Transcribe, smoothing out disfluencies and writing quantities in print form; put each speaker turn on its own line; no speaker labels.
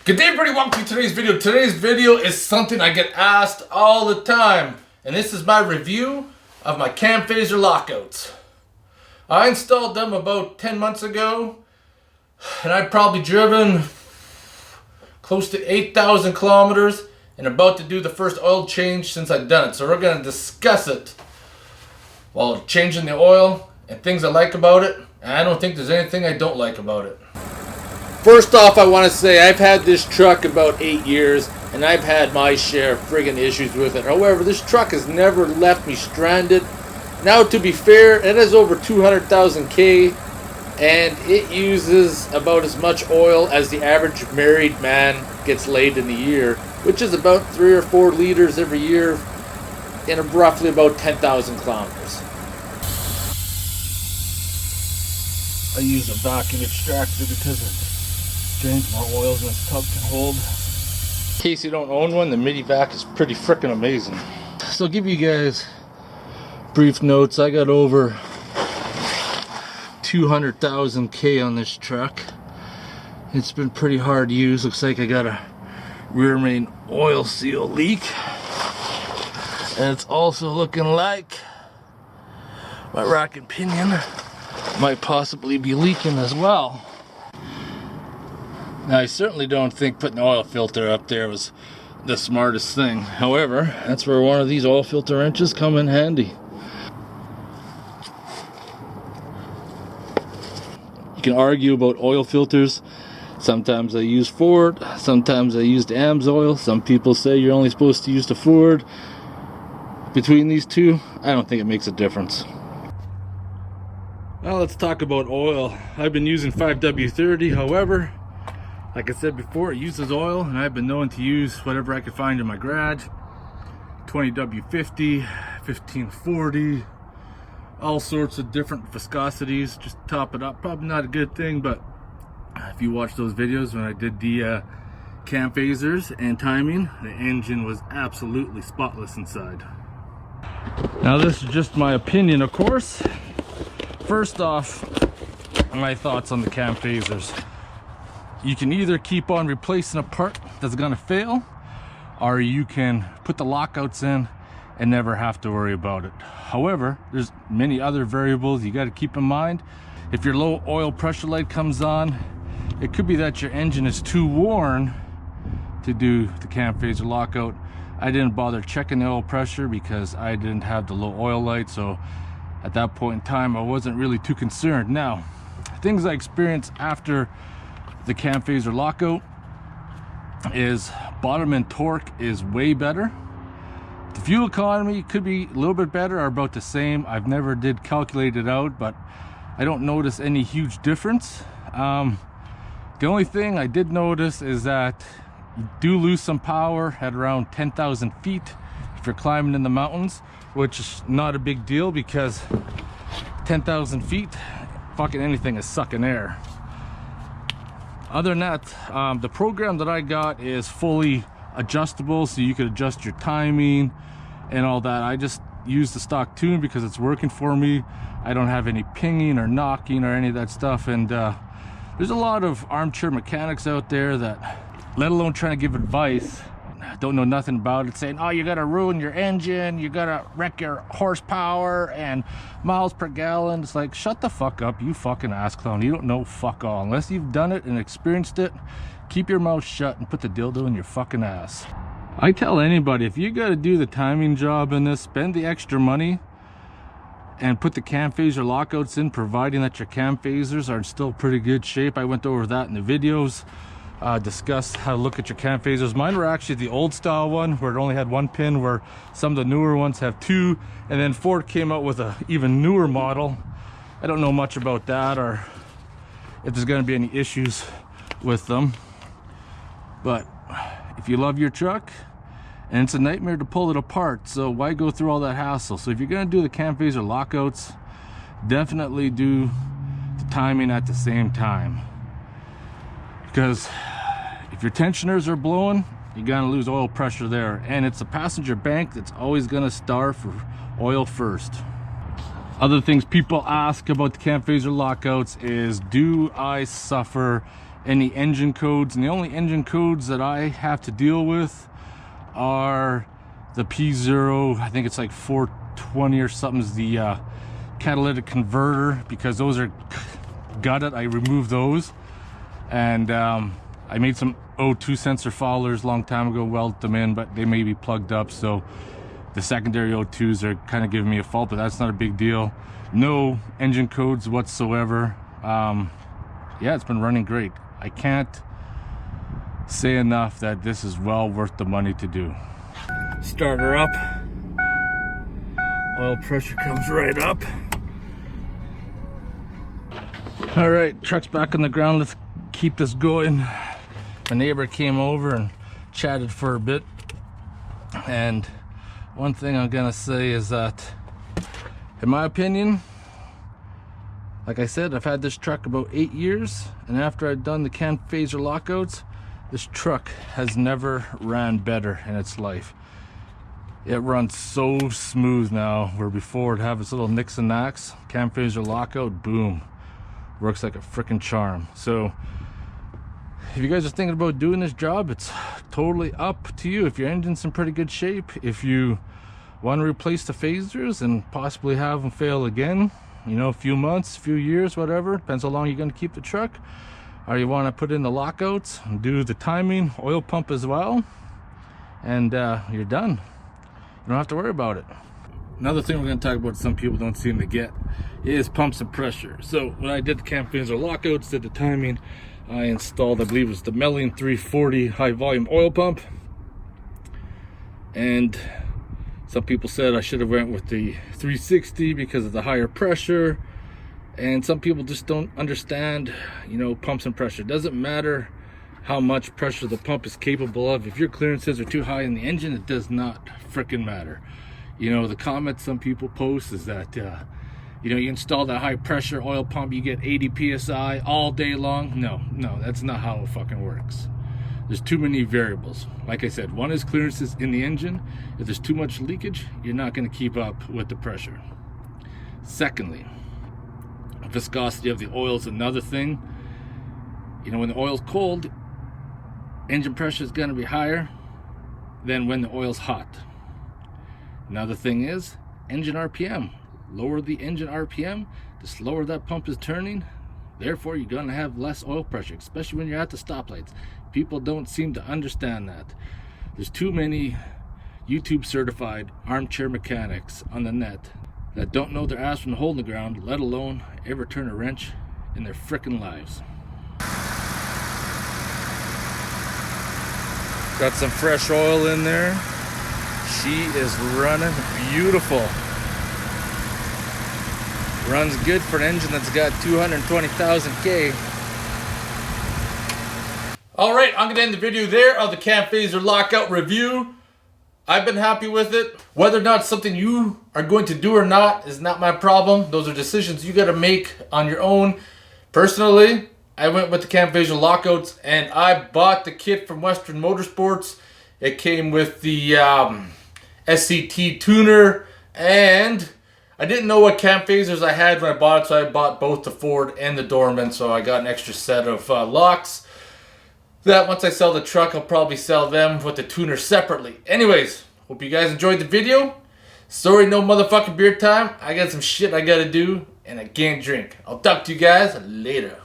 Good day, everybody. Welcome to today's video. Today's video is something I get asked all the time, and this is my review of my cam phaser lockouts. I installed them about 10 months ago, and I've probably driven close to 8,000 kilometers and about to do the first oil change since I've done it. So we're going to discuss it while changing the oil and things I like about it, and I don't think there's anything I don't like about it. First off, I want to say I've had this truck about 8 years, and I've had my share of friggin' issues with it. However, this truck has never left me stranded. Now, to be fair, it has over 200,000 K, and it uses about as much oil as the average married man gets laid in a year, which is about 3 or 4 liters every year in roughly about 10,000 kilometers. I use a vacuum extractor because it drains more oil than this tub can hold. In case you don't own one, the midi vac is pretty freaking amazing. So I'll give you guys brief notes. I got over 200,000 K on this truck. It's been pretty hard to use. Looks like I got a rear main oil seal leak, and it's also looking like my rack and pinion might possibly be leaking as well. Now, I certainly don't think putting an oil filter up there was the smartest thing. However, that's where one of these oil filter wrenches come in handy. You can argue about oil filters. Sometimes I use Ford, sometimes I use the AMSOIL. Some people say you're only supposed to use the Ford. Between these two, I don't think it makes a difference. Now let's talk about oil. I've been using 5W30, however, like I said before, it uses oil, and I've been known to use whatever I could find in my garage. 20W50, 1540, all sorts of different viscosities, just to top it up. Probably not a good thing, but if you watch those videos when I did the cam phasers and timing, the engine was absolutely spotless inside. Now this is just my opinion, of course. First off, my thoughts on the cam phasers. You can either keep on replacing a part that's gonna fail, or you can put the lockouts in and never have to worry about it. However, there's many other variables you got to keep in mind. If your low oil pressure light comes on, it could be that your engine is too worn to do the cam phaser lockout. I didn't bother checking the oil pressure because I didn't have the low oil light, so at that point in time I wasn't really too concerned. Now, things I experienced after the cam phaser lockout is bottom end torque is way better. The fuel economy could be a little bit better or about the same. I've never did calculate it out, but I don't notice any huge difference. The only thing I did notice is that you do lose some power at around 10,000 feet if you're climbing in the mountains, which is not a big deal because 10,000 feet, fucking anything is sucking air. Other than that, the program that I got is fully adjustable, so you could adjust your timing and all that. I just use the stock tune because it's working for me. I don't have any pinging or knocking or any of that stuff, and there's a lot of armchair mechanics out there that, let alone trying to give advice, don't know nothing about it, saying, oh, you gotta ruin your engine, you gotta wreck your horsepower and miles per gallon. It's like, shut the fuck up, you fucking ass clown. You don't know fuck all. Unless you've done it and experienced it, keep your mouth shut and put the dildo in your fucking ass. I tell anybody, if you gotta do the timing job in this, spend the extra money and put the cam phaser lockouts in, providing that your cam phasers are in still pretty good shape. I went over that in the videos. Discuss how to look at your cam phasers. Mine were actually the old style one where it only had 1 pin, where some of the newer ones have 2, and then Ford came out with a even newer model. I don't know much about that or if there's going to be any issues with them, but if you love your truck, and it's a nightmare to pull it apart, so why go through all that hassle? So if you're going to do the cam phaser lockouts, definitely do the timing at the same time, because if your tensioners are blowing, you're gonna lose oil pressure there, and it's a passenger bank that's always gonna starve for oil first. Other things people ask about the cam phaser lockouts is, do I suffer any engine codes, and the only engine codes that I have to deal with are the P0, I think it's like 420 or something, is the catalytic converter, because those are gutted. I removed those, and I made some O2 sensor followers a long time ago, welded them in, but they may be plugged up, so the secondary O2s are kind of giving me a fault, but that's not a big deal. No engine codes whatsoever. Yeah, it's been running great. I can't say enough that this is well worth the money to do. Start her up. Oil pressure comes right up. All right, truck's back on the ground. Let's keep this going. My neighbor came over and chatted for a bit. And one thing I'm gonna say is that, in my opinion, like I said, I've had this truck about 8 years, and after I've done the cam phaser lockouts, this truck has never ran better in its life. It runs so smooth now, where before it'd have its little nicks and knacks. Cam phaser lockout, boom, works like a freaking charm. So if you guys are thinking about doing this job, it's totally up to you. If your engine's in pretty good shape, if you want to replace the phasers and possibly have them fail again, you know, a few months, a few years, whatever, depends how long you're going to keep the truck, or you want to put in the lockouts and do the timing, oil pump as well, and you're done. You don't have to worry about it. Another thing we're going to talk about, some people don't seem to get, is pumps and pressure. So when I did the cam phaser lockouts, did the timing, I installed, I believe it was the Melian 340 high volume oil pump, and some people said I should have went with the 360 because of the higher pressure, and some people just don't understand, you know, pumps and pressure. It doesn't matter how much pressure the pump is capable of. If your clearances are too high in the engine, it does not freaking matter. You know, the comments some people post is that you know, you install that high pressure oil pump, you get 80 psi all day long. No, that's not how it fucking works. There's too many variables. Like I said, one is clearances in the engine. If there's too much leakage, you're not going to keep up with the pressure. Secondly, viscosity of the oil is another thing. You know, when the oil's cold, engine pressure is going to be higher than when the oil's hot. Another thing is engine RPM. Lower the engine RPM, the slower that pump is turning. Therefore, you're going to have less oil pressure, especially when you're at the stoplights. People don't seem to understand that. There's too many YouTube certified armchair mechanics on the net that don't know their ass from the hole in the ground, let alone ever turn a wrench in their frickin' lives. Got some fresh oil in there. She is running beautiful. Runs good for an engine that's got 220,000 K. Alright, I'm going to end the video there of the cam phaser lockout review. I've been happy with it. Whether or not something you are going to do or not is not my problem. Those are decisions you got to make on your own. Personally, I went with the cam phaser lockouts, and I bought the kit from Western Motorsports. It came with the SCT tuner, and I didn't know what cam phasers I had when I bought it, so I bought both the Ford and the Dorman, so I got an extra set of locks. That once I sell the truck, I'll probably sell them with the tuner separately. Anyways, hope you guys enjoyed the video. Sorry, no motherfucking beer time. I got some shit I gotta do, and I can't drink. I'll talk to you guys later.